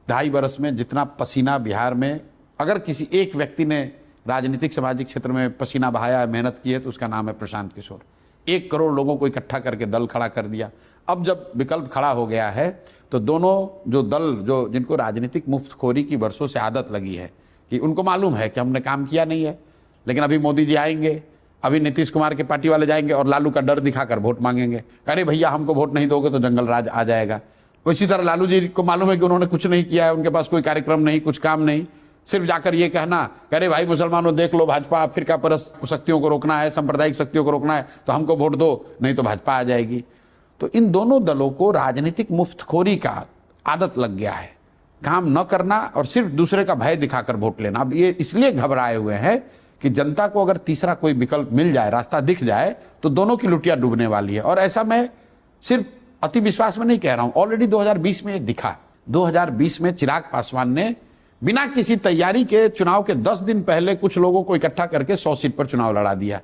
2.5 वर्ष में जितना पसीना बिहार में अगर किसी एक व्यक्ति ने राजनीतिक सामाजिक क्षेत्र में पसीना बहाया है, मेहनत की है, तो उसका नाम है प्रशांत किशोर। 1 करोड़ लोगों को इकट्ठा करके दल खड़ा कर दिया। अब जब विकल्प खड़ा हो गया है तो दोनों जो दल जो जिनको राजनीतिक मुफ्तखोरी की वर्षों से आदत लगी है कि उनको मालूम है कि हमने काम किया नहीं है, लेकिन अभी मोदी जी आएंगे, अभी नीतीश कुमार के पार्टी वाले जाएंगे और लालू का डर दिखाकर वोट मांगेंगे। अरे भैया हमको वोट नहीं दोगे तो जंगल राज आ जाएगा। इसी तरह लालू जी को मालूम है कि उन्होंने कुछ नहीं किया है, उनके पास कोई कार्यक्रम नहीं, कुछ काम नहीं, सिर्फ जाकर ये कहना अरे भाई मुसलमानों देख लो, भाजपा फिरका परस्त शक्तियों को रोकना है, सांप्रदायिक शक्तियों को रोकना है, तो हमको वोट दो, नहीं तो भाजपा आ जाएगी। तो इन दोनों दलों को राजनीतिक मुफ्तखोरी का आदत लग गया है, काम न करना और सिर्फ दूसरे का भय दिखाकर वोट लेना। अब ये इसलिए घबराए हुए हैं कि जनता को अगर तीसरा कोई विकल्प मिल जाए, रास्ता दिख जाए, तो दोनों की लुटिया डूबने वाली है। और ऐसा मैं सिर्फ अति विश्वास में नहीं कह रहा हूं, ऑलरेडी 2020 में दिखा। 2020 में चिराग पासवान ने बिना किसी तैयारी के चुनाव के 10 दिन पहले कुछ लोगों को इकट्ठा करके 100 सीट पर चुनाव लड़ा दिया।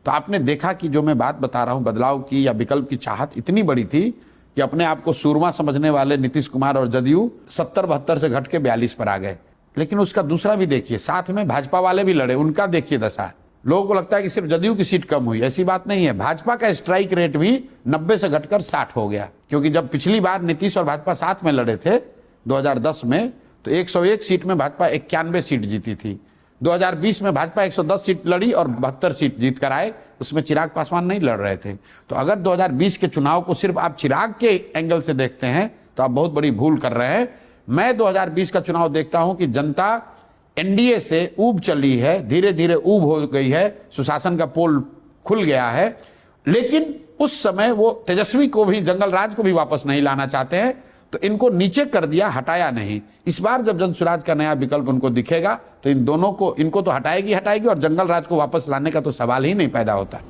तो आपने देखा कि जो मैं बात बता रहा हूं, बदलाव की या विकल्प की चाहत इतनी बड़ी थी कि अपने आप को सूरमा समझने वाले नीतीश कुमार और जदयू 70-72 से घट के 42 पर आ गए। लेकिन उसका दूसरा भी देखिए, साथ में भाजपा वाले भी लड़े, उनका देखिए दशा। लोगों को लगता है कि सिर्फ जदयू की सीट कम हुई, ऐसी बात नहीं है। भाजपा का स्ट्राइक रेट भी 90 से घटकर 60 हो गया, क्योंकि जब पिछली बार नीतीश और भाजपा साथ में लड़े थे 2010 में, तो 101 सीट में भाजपा 91 सीट जीती थी। 2020 में भाजपा 110 सीट लड़ी और 72 सीट जीत कर आए, उसमें चिराग पासवान नहीं लड़ रहे थे। तो अगर 2020 के चुनाव को सिर्फ आप चिराग के एंगल से देखते हैं तो आप बहुत बड़ी भूल कर रहे हैं। मैं 2020 का चुनाव देखता हूं कि जनता एनडीए से ऊब चली है, धीरे धीरे ऊब हो गई है, सुशासन का पोल खुल गया है, लेकिन उस समय वो तेजस्वी को भी, जंगल राज को भी वापस नहीं लाना चाहते हैं, तो इनको नीचे कर दिया, हटाया नहीं। इस बार जब जनसुराज का नया विकल्प उनको दिखेगा तो इन दोनों को, इनको तो हटाएगी और जंगल राज को वापस लाने का तो सवाल ही नहीं पैदा होता।